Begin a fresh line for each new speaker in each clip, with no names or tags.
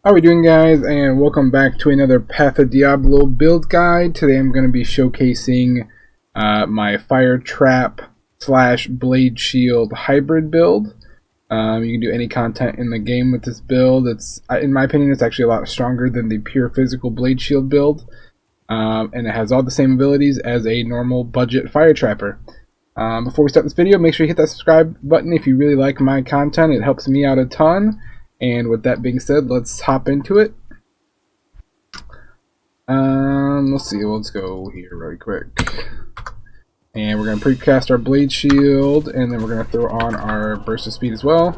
How are we doing, guys, and welcome back to another Path of Diablo build guide. Today I'm going to be showcasing my fire trap slash blade shield hybrid build. You can do any content in the game with this build. In my opinion, it's actually a lot stronger than the pure physical blade shield build, and it has all the same abilities as a normal budget fire trapper. Before we start this video, make sure you hit that subscribe button if you really like my content. It helps me out a ton. And with that being said, let's hop into it. Let's see, let's go here really quick. And we're going to precast our blade shield, and then we're going to throw on our burst of speed as well.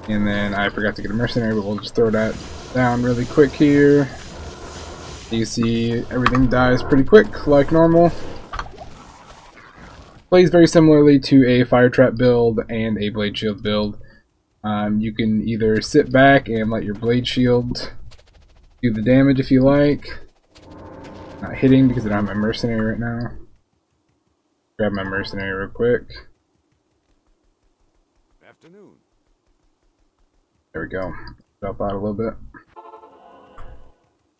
And then I forgot to get a mercenary, but we'll just throw that down really quick here. You see everything dies pretty quick, like normal. Plays very similarly to a fire trap build and a blade shield build. You can either sit back and let your blade shield do the damage if you like. Not hitting because I don't have my mercenary right now. Grab my mercenary real quick.
Afternoon.
There we go. Drop out a little bit.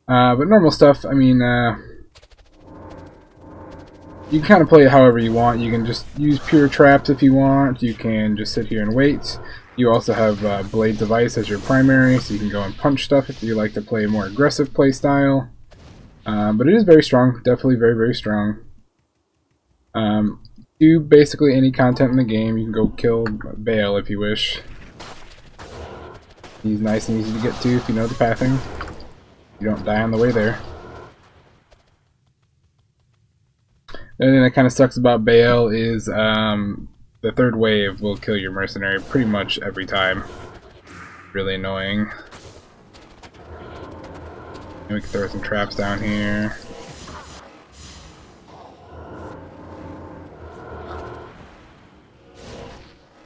But normal stuff, I mean, you can kind of play it however you want. You can just use pure traps if you want. You can just sit here and wait. You also have Blades of Ice as your primary, so you can go and punch stuff if you like to play a more aggressive play style. But it is very strong, definitely very, very strong. Do basically any content in the game. You can go kill Baal if you wish. He's nice and easy to get to if you know the pathing. You don't die on the way there. The only thing that kind of sucks about Baal is the third wave will kill your mercenary pretty much every time. Really annoying. And we can throw some traps down here.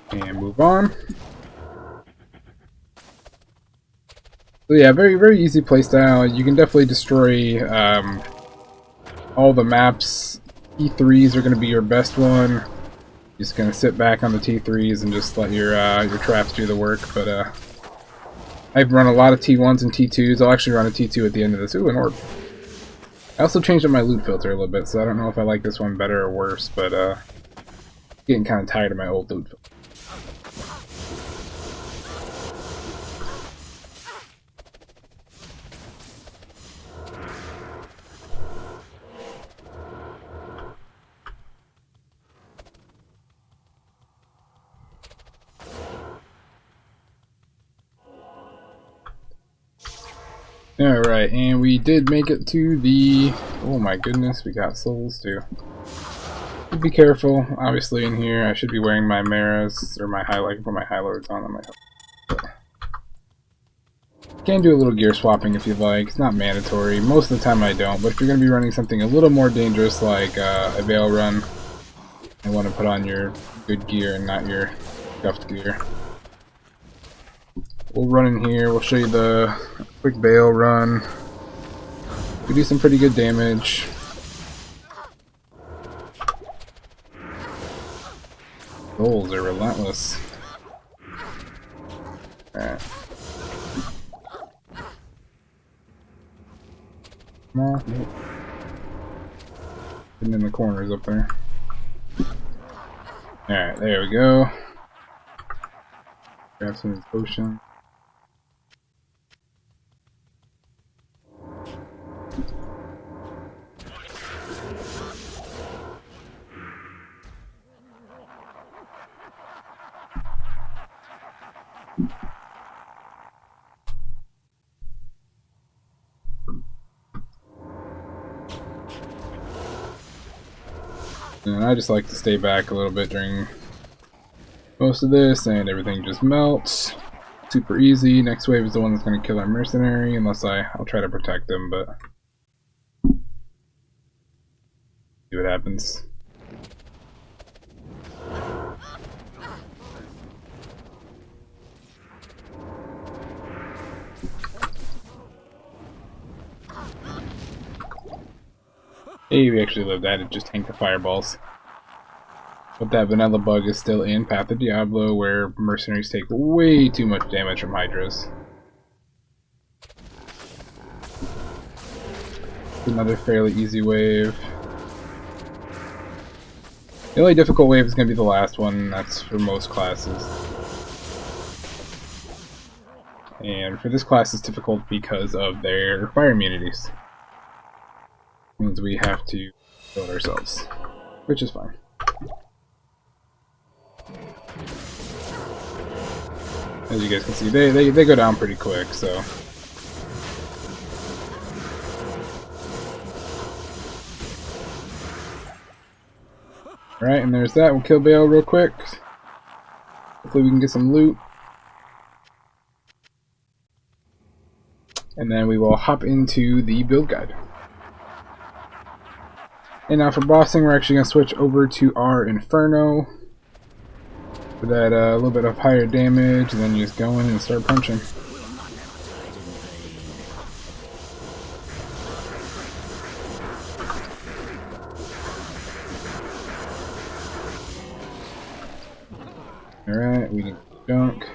And move on. So yeah, very, very easy playstyle. You can definitely destroy all the maps. T3s are going to be your best one. Just gonna sit back on the T3s and just let your traps do the work. But I've run a lot of T1s and T2s. I'll actually run a T2 at the end of this. Ooh, an orb. I also changed up my loot filter a little bit, so I don't know if I like this one better or worse. But getting kind of tired of my old loot filter. Alright, and we did make it to the... Oh my goodness, we got souls too. Be careful, obviously in here. I should be wearing my Maras, or my I can put my High Lords on my Can do a little gear swapping if you'd like. It's not mandatory. Most of the time I don't, but if you're going to be running something a little more dangerous like a Baal run, you want to put on your good gear and not your scuffed gear. We'll run in here, we'll show you the quick Baal run. We do some pretty good damage. Goals are relentless. Alright. Come on. Nope. Hidden in the corners up there. Alright, there we go. Grab some of this potion. And I just like to stay back a little bit during most of this, and everything just melts. Super easy. Next wave is the one that's going to kill our mercenary, unless I'll try to protect them, but see what happens. Hey, we actually lived that. It just tanked the fireballs. But that vanilla bug is still in Path of Diablo, where mercenaries take way too much damage from Hydras. Another fairly easy wave. The only difficult wave is going to be the last one. That's for most classes. And for this class, it's difficult because of their fire immunities. It means we have to build ourselves, which is fine. As you guys can see, they go down pretty quick, so. Alright, and there's that. We'll kill Bale real quick. Hopefully we can get some loot. And then we will hop into the build guide. And now for bossing, we're actually going to switch over to our Inferno. For that little bit of higher damage, and then you just go in and start punching. Alright, we can junk.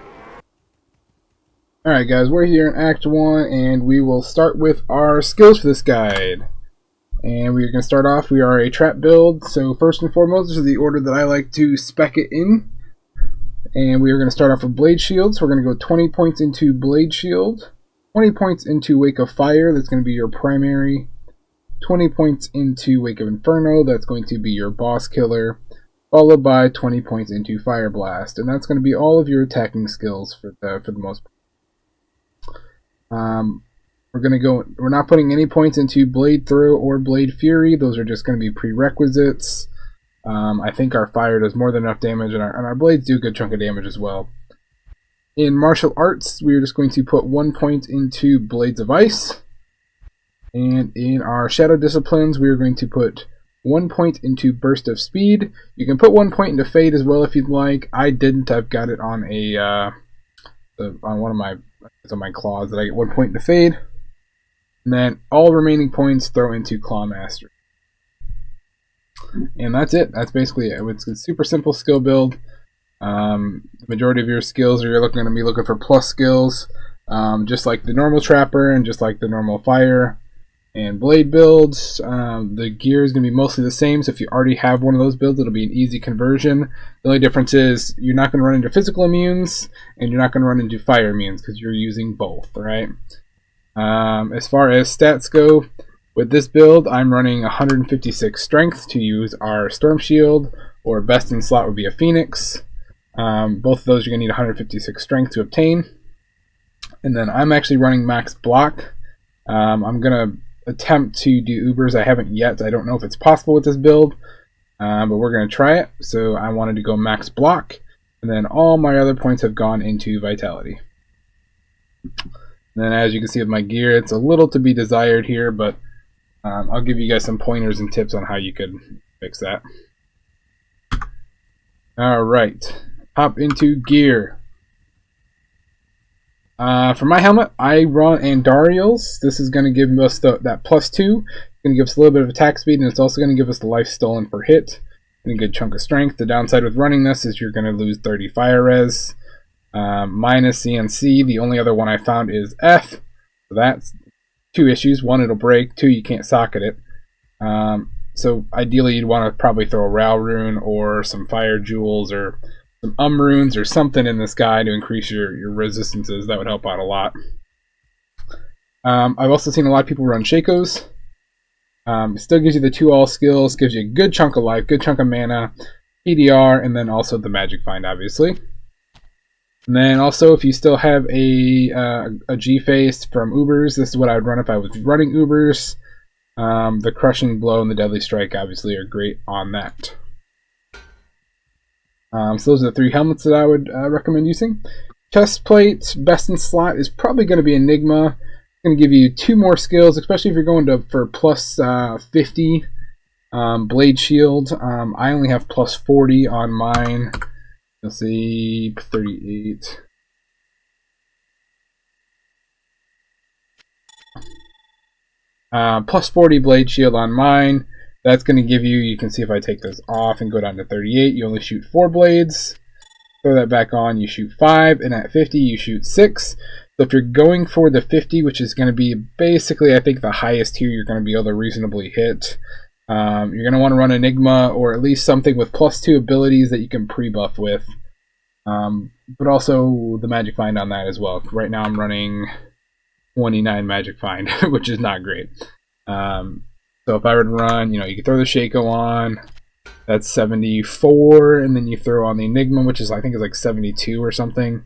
Alright guys, we're here in Act 1, and we will start with our skills for this guide. And we're going to start off, we are a trap build, so first and foremost, this is the order that I like to spec it in. And we are going to start off with Blade Shield, so we're going to go 20 points into Blade Shield, 20 points into Wake of Fire, that's going to be your primary, 20 points into Wake of Inferno, that's going to be your boss killer, followed by 20 points into Fire Blast, and that's going to be all of your attacking skills for the most part. We're not putting any points into Blade Throw or Blade Fury, those are just going to be prerequisites. I think our fire does more than enough damage, and our blades do a good chunk of damage as well. In martial arts, we're just going to put 1 point into Blades of Ice. And in our shadow disciplines, we are going to put 1 point into Burst of Speed. You can put 1 point into Fade as well if you'd like. I didn't. I've got it on on one of my claws that I get 1 point into Fade. And then all remaining points throw into Claw Master. And that's it. That's basically it. It's a super simple skill build. The majority of your skills are going to be looking for plus skills, just like the normal trapper and just like the normal fire and blade builds. The gear is going to be mostly the same, so if you already have one of those builds, it'll be an easy conversion. The only difference is you're not going to run into physical immunes and you're not going to run into fire immunes because you're using both, right? As far as stats go, with this build, I'm running 156 strength to use our Storm Shield, or best in slot would be a Phoenix. Both of those you're going to need 156 strength to obtain. And then I'm actually running max block. I'm going to attempt to do Ubers. I haven't yet. I don't know if it's possible with this build, but we're going to try it. So I wanted to go max block, and then all my other points have gone into Vitality. And then as you can see with my gear, it's a little to be desired here, but I'll give you guys some pointers and tips on how you could fix that. Alright, hop into gear. For my helmet, I run Andariel's. This is going to give us that +2. It's going to give us a little bit of attack speed, and it's also going to give us the life stolen per hit and a good chunk of strength. The downside with running this is you're going to lose 30 fire res. Minus CNC. The only other one I found is F. So that's 2 issues. 1, it'll break. 2, you can't socket it. So ideally you'd want to probably throw a Ral rune or some fire jewels or some runes or something in this guy to increase your resistances. That would help out a lot. I've also seen a lot of people run Shakos. It still gives you the 2 all skills, gives you a good chunk of life, good chunk of mana, PDR, and then also the magic find, obviously. And then also, if you still have a G-Face from Ubers, this is what I would run if I was running Ubers. The Crushing Blow and the Deadly Strike obviously are great on that. So those are the 3 helmets that I would recommend using. Chest plate, best in slot is probably going to be Enigma. It's going to give you 2 more skills, especially if you're going for plus 50. Blade Shield, I only have plus 40 on mine. You'll see 38. Plus 40 Blade Shield on mine. That's going to give you can see if I take this off and go down to 38, you only shoot 4 blades. Throw that back on, you shoot 5, and at 50 you shoot 6. So if you're going for the 50, which is going to be basically, I think, the highest tier you're going to be able to reasonably hit, you're going to want to run Enigma or at least something with +2 abilities that you can pre-buff with. But also the Magic Find on that as well. Right now I'm running 29 Magic Find, which is not great. So if I were to run, you can throw the Shaco on. That's 74, and then you throw on the Enigma, which is, I think, is like 72 or something.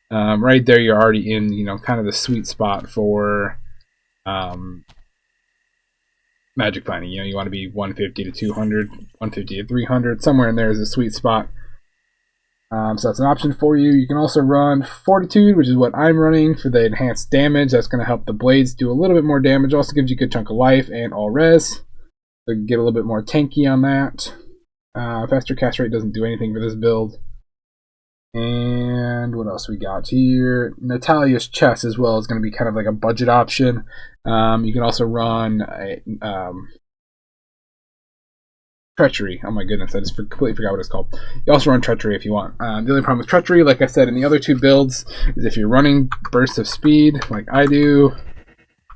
Right there, you're already in, kind of the sweet spot for Magic Finding. You want to be 150 to 200, 150 to 300, somewhere in there is a sweet spot. So that's an option for you. You can also run Fortitude, which is what I'm running for the enhanced damage. That's going to help the blades do a little bit more damage. Also gives you a good chunk of life and all res. So get a little bit more tanky on that. Faster cast rate doesn't do anything for this build. And what else we got here? Natalia's Chest as well is going to be kind of like a budget option. You can also run Treachery. Oh my goodness, I just completely forgot what it's called. You also run Treachery if you want. The only problem with Treachery, like I said in the other two builds, is if you're running Burst of Speed, like I do,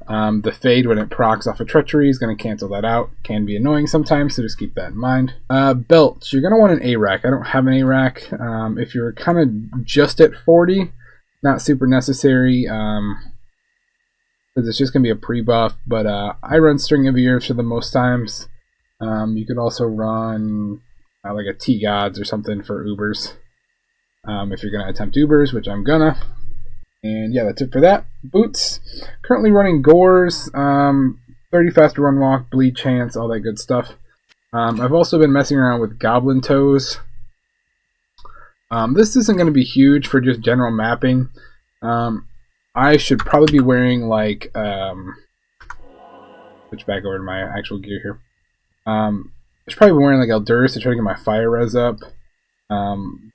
the Fade when it procs off of Treachery is going to cancel that out. Can be annoying sometimes, so just keep that in mind. Belts. You're going to want an A-Rack. I don't have an A-Rack. If you're kind of just at 40, not super necessary, because it's just going to be a pre-buff, but I run String of Ears for the most times. You could also run like a T-Gods or something for Ubers, if you're going to attempt Ubers, which I'm gonna. And yeah, that's it for that. Boots. Currently running Gores, 30 faster run walk, bleed chance, all that good stuff. I've also been messing around with Goblin Toes. This isn't going to be huge for just general mapping. I should probably be wearing like switch back over to my actual gear here. I should probably be wearing like Eldurus to try to get my fire res up.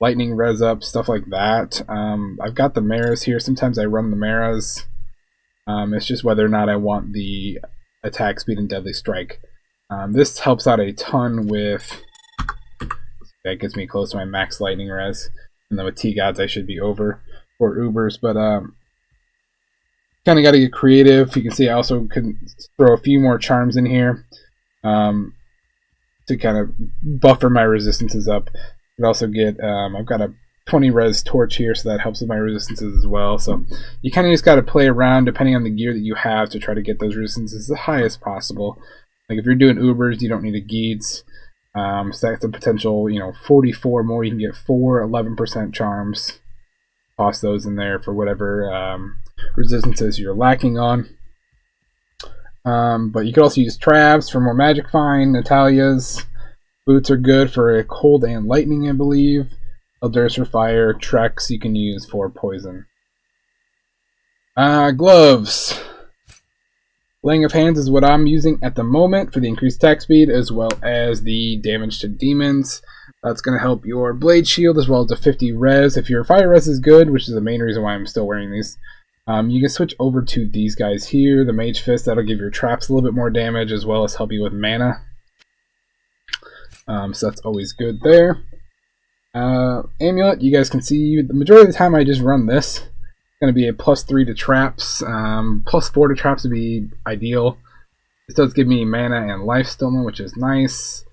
Lightning res up, stuff like that. I've got the Maras here. Sometimes I run the Maras. It's just whether or not I want the attack speed and deadly strike. This helps out a ton with... That gets me close to my max lightning res. And then with T-Gods I should be over for Ubers. But kind of got to get creative. You can see I also can throw a few more charms in here to kind of buffer my resistances up. You can also get, I've got a 20 res torch here, so that helps with my resistances as well. So you kind of just got to play around depending on the gear that you have to try to get those resistances the highest possible. Like if you're doing Ubers, you don't need a Geats. So that's a potential, 44 more. You can get 11% charms. Toss those in there for whatever resistances you're lacking on. But you could also use Traps for more Magic Find. Natalia's Boots are good for cold and lightning, I believe. Eldurus for fire. Trex you can use for poison. Gloves. Laying of Hands is what I'm using at the moment for the increased attack speed as well as the damage to demons. That's going to help your blade shield as well as the 50 res. If your fire res is good, which is the main reason why I'm still wearing these, you can switch over to these guys here. The Mage Fist, that'll give your traps a little bit more damage as well as help you with mana. So that's always good there. Amulet, you guys can see the majority of the time I just run this. It's going to be a +3 to traps. +4 to traps would be ideal. This does give me mana and life still, which is nice.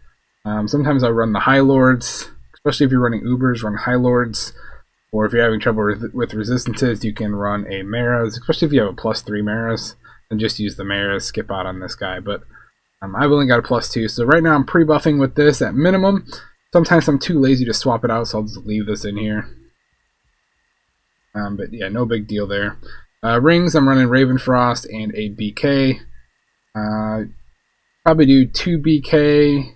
Sometimes I run the High Lords, especially if you're running Ubers, run High Lords. Or if you're having trouble with resistances, you can run a Maras, especially if you have a +3 Maras, and just use the Maras, skip out on this guy. But I've only got a +2, so right now I'm pre-buffing with this at minimum. Sometimes I'm too lazy to swap it out, so I'll just leave this in here. But yeah, no big deal there. Rings, I'm running Ravenfrost and a BK. Probably do 2 BK,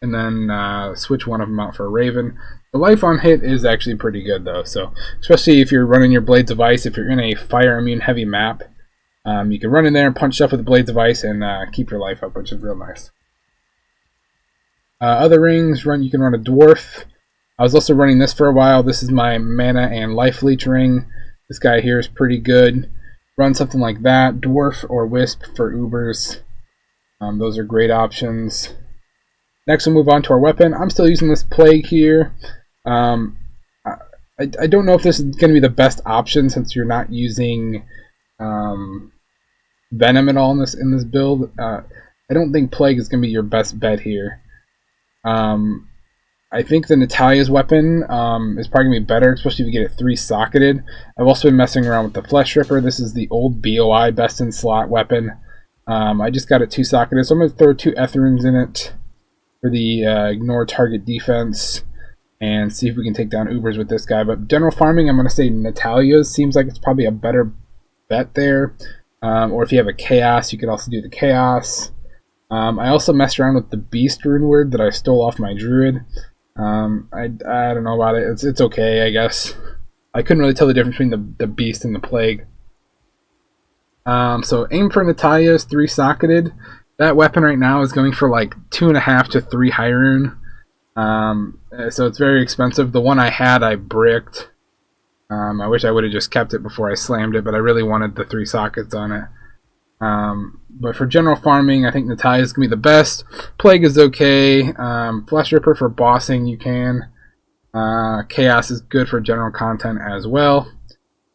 and then switch one of them out for a Raven. The life on hit is actually pretty good though, so especially if you're running your Blades of Ice, if you're in a fire immune heavy map, you can run in there and punch stuff with the Blades of Ice and keep your life up, which is real nice. Other rings, you can run a Dwarf. I was also running this for a while. This is my mana and life leech ring. This guy here is pretty good. Run something like that, Dwarf or Wisp for Ubers. Those are great options. Next we'll move on to our weapon. I'm still using this Plague here. I don't know if this is going to be the best option since you're not using Venom at all in this build. I don't think Plague is going to be your best bet here. I think the Natalia's weapon is probably going to be better, especially if you get it 3-socketed. I've also been messing around with the Flesh Ripper. This is the old BOI best in slot weapon. I just got it 2-socketed, so I'm going to throw 2 Etherins in it for the ignore target defense and see if we can take down Ubers with this guy. But general farming, I'm going to say Natalia's seems like it's probably a better bet there. Or if you have a Chaos, you could also do the Chaos. I also messed around with the Beast rune word that I stole off my Druid. I don't know about it. It's okay, I guess. I couldn't really tell the difference between the Beast and the Plague. So aim for Natalia's 3-socketed. That weapon right now is going for like 2.5 to 3 high rune. So it's very expensive. The one I had, I bricked. I wish I would have just kept it before I slammed it, but I really wanted the 3 sockets on it. But for general farming, I think Natalia is going to be the best. Plague is okay. Flesh Ripper for bossing, you can. Chaos is good for general content as well.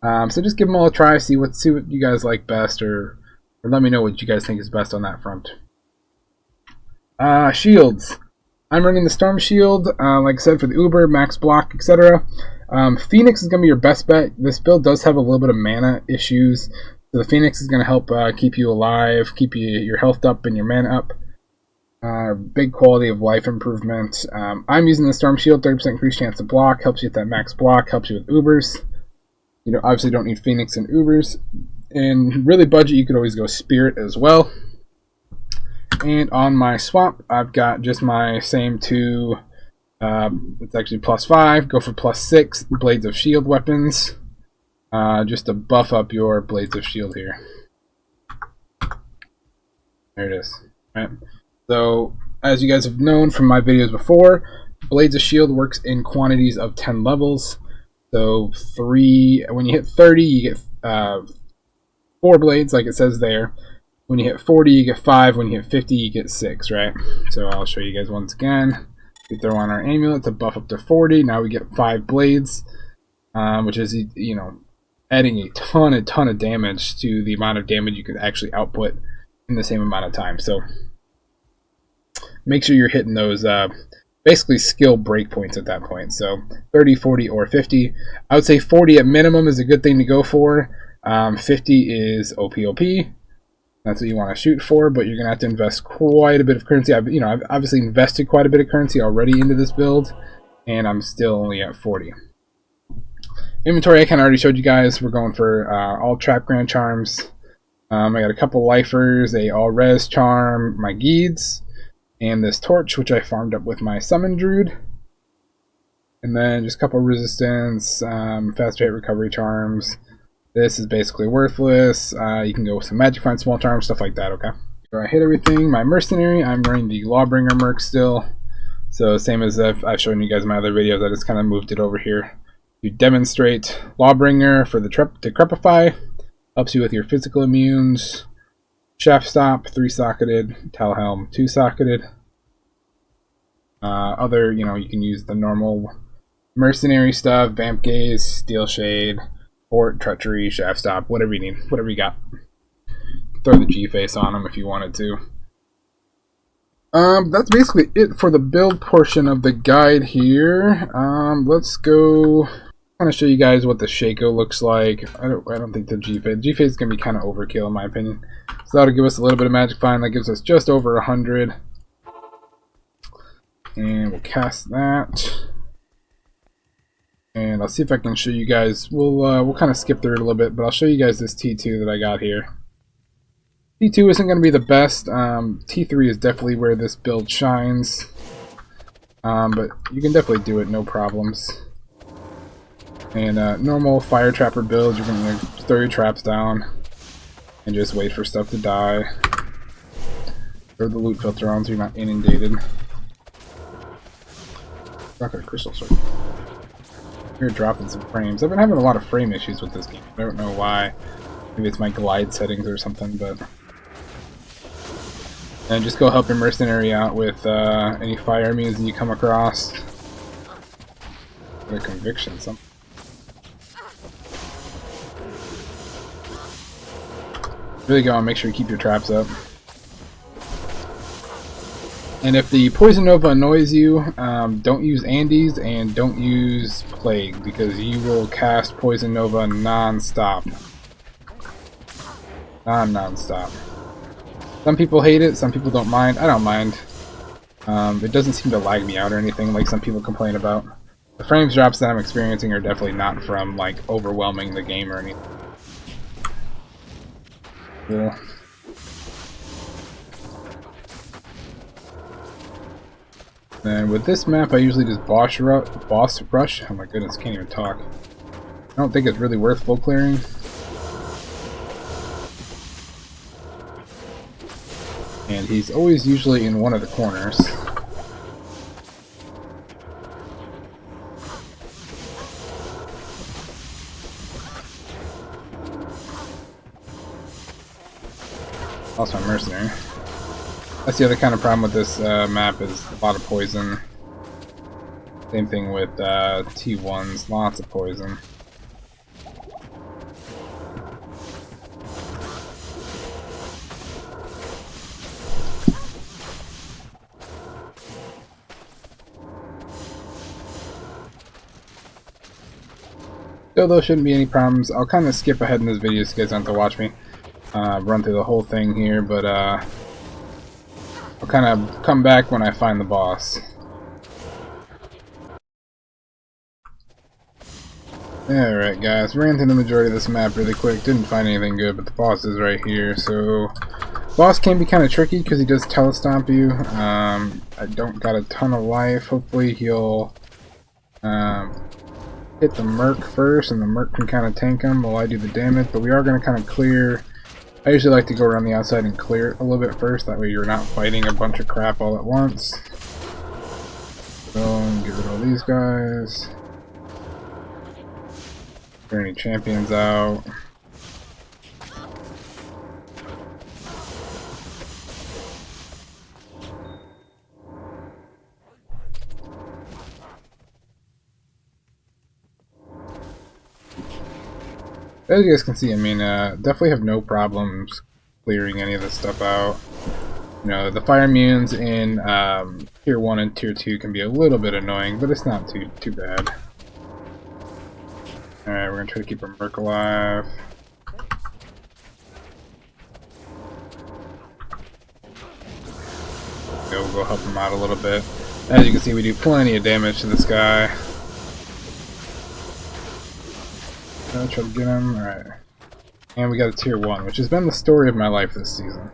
So just give them all a try, see what you guys like best, or let me know what you guys think is best on that front. Shields. I'm running the Storm Shield, like I said, for the Uber, max block, etc. Phoenix is going to be your best bet. This build does have a little bit of mana issues. So the Phoenix is going to help keep you alive, keep your health up and your mana up. Big quality of life improvement. I'm using the Storm Shield, 30% increased chance to block, helps you with that max block, helps you with Ubers. You know, obviously don't need Phoenix and Ubers. And really budget, you could always go Spirit as well. And on my swap, I've got just my same 2, it's actually +5, go for +6 Blades of Shield weapons, just to buff up your Blades of Shield here. There it is. All right. So, as you guys have known from my videos before, Blades of Shield works in quantities of 10 levels. So, when you hit 30, you get 4 blades, like it says there. When you hit 40, you get 5. When you hit 50, you get 6, right? So I'll show you guys once again. We throw on our Amulet to buff up to 40. Now we get 5 blades, which is, you know, adding a ton of damage to the amount of damage you could actually output in the same amount of time. So make sure you're hitting those basically skill breakpoints at that point. So 30, 40, or 50. I would say 40 at minimum is a good thing to go for. 50 is OPOP. That's what you want to shoot for, but you're going to have to invest quite a bit of currency. I've obviously invested quite a bit of currency already into this build, and I'm still only at 40. Inventory, I kind of already showed you guys. We're going for all Trap Grand Charms. I got a couple Lifers, a All Res Charm, my Geeds, and this Torch, which I farmed up with my Summon Druid. And then just a couple Resistance, Fast Rate Recovery Charms. This is basically worthless. You can go with some Magic Find Small Charms, stuff like that, okay? So I hit everything. My Mercenary, I'm running the Lawbringer Merc still. So same as I've shown you guys in my other videos, I just kind of moved it over here to demonstrate. Lawbringer for the Decrepify, helps you with your physical immunes. Shaft Stop, 3-socketed. Talhelm, 2-socketed. Other, you can use the normal Mercenary stuff, Vamp Gaze, Steel Shade, Fort, Treachery, Shaft Stop, whatever you need, whatever you got. Throw the G-Face on them if you wanted to. That's basically it for the build portion of the guide here. Let's go kind of show you guys what the Shaco looks like. I don't think the G-Face is going to be kind of overkill in my opinion. So that'll give us a little bit of Magic Find. That gives us just over 100. And we'll cast that. And I'll see if I can show you guys. We'll kind of skip through it a little bit, but I'll show you guys this T2 that I got here. T2 isn't going to be the best. T3 is definitely where this build shines. But you can definitely do it, no problems. And normal Fire Trapper build, you're going to throw your traps down and just wait for stuff to die. Throw the loot filter on so you're not inundated. Rock a crystal sword. You're dropping some frames. I've been having a lot of frame issues with this game. I don't know why. Maybe it's my glide settings or something, but... And just go help your mercenary out with any fire immunes that you come across. Got a conviction, something. Really go and make sure you keep your traps up. And if the Poison Nova annoys you, don't use Andes and don't use Plague, because you will cast Poison Nova non-stop. Non-stop. Some people hate it, some people don't mind. I don't mind. It doesn't seem to lag me out or anything like some people complain about. The frames drops that I'm experiencing are definitely not from like overwhelming the game or anything. Cool. And with this map, I usually just boss rush. Oh my goodness, can't even talk. I don't think it's really worth full clearing. And he's always usually in one of the corners. Lost my mercenary. That's the other kind of problem with this map, is a lot of poison. Same thing with T1s, lots of poison. Still, though, shouldn't be any problems. I'll kind of skip ahead in this video so you guys don't have to watch me run through the whole thing here, but I'll kind of come back when I find the boss. Alright guys, ran through the majority of this map really quick, didn't find anything good, but the boss is right here, so... Boss can be kind of tricky because he does telestomp you. I don't got a ton of life. Hopefully he'll hit the Merc first, and the Merc can kind of tank him while I do the damage, but we are going to kind of clear. I usually like to go around the outside and clear it a little bit first, that way you're not fighting a bunch of crap all at once. So, get rid of all these guys. Clear any champions out. As you guys can see, I mean, definitely have no problems clearing any of this stuff out. You know, the fire immunes in Tier 1 and Tier 2 can be a little bit annoying, but it's not too bad. Alright, we're going to try to keep our Merc alive. We'll go help him out a little bit. As you can see, we do plenty of damage to this guy. Try to get him. Alright. And we got a Tier 1, which has been the story of my life this season.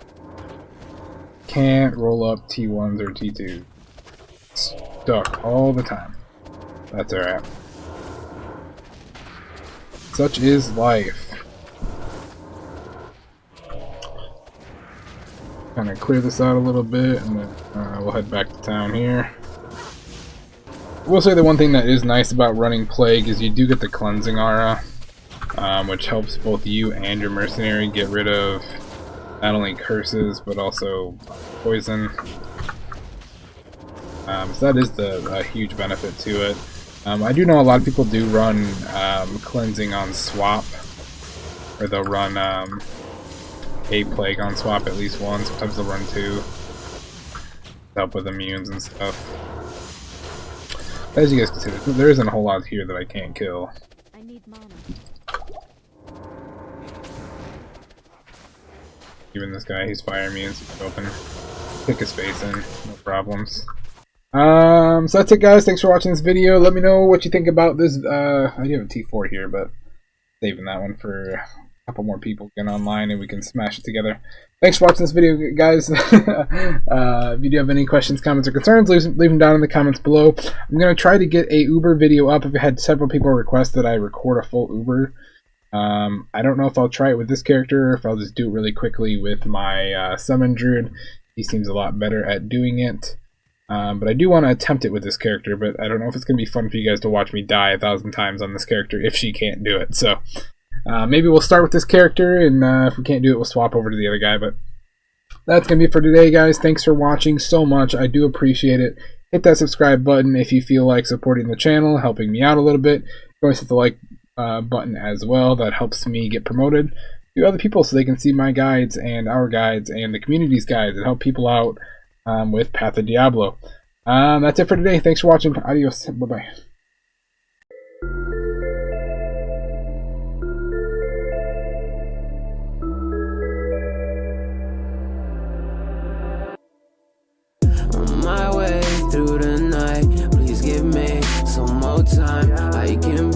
Can't roll up T1s or T2s. Stuck all the time. That's alright. Such is life. Kind of clear this out a little bit, and then we'll head back to town here. I will say the one thing that is nice about running Plague is you do get the cleansing aura. Which helps both you and your mercenary get rid of not only curses but also poison. So that is a huge benefit to it. I do know a lot of people do run cleansing on swap, or they'll run a plague on swap at least once. Sometimes they'll run two to help with immunes and stuff. As you guys can see, there isn't a whole lot here that I can't kill.
I need mana.
Even this guy, he's fire immune, so he can open, pick his face in, no problems. So that's it guys, thanks for watching this video. Let me know what you think about this. I do have a T4 here, but saving that one for a couple more people get online and we can smash it together. Thanks for watching this video guys. If you do have any questions, comments, or concerns, leave them down in the comments below. I'm going to try to get a Uber video up. I've had several people request that I record a full Uber. I don't know if I'll try it with this character or if I'll just do it really quickly with my Summon Druid. He seems a lot better at doing it. But I do want to attempt it with this character, but I don't know if it's going to be fun for you guys to watch me die 1,000 times on this character if she can't do it. So maybe we'll start with this character, and if we can't do it, we'll swap over to the other guy. But that's going to be it for today, guys. Thanks for watching so much. I do appreciate it. Hit that subscribe button if you feel like supporting the channel, helping me out a little bit. Go hit the like button as well. That helps me get promoted. to other people so they can see my guides and our guides and the community's guides and help people out with Path of Diablo. That's it for today. Thanks for watching. Adios. Bye-bye.
On my way through the night, please give me some more time. I can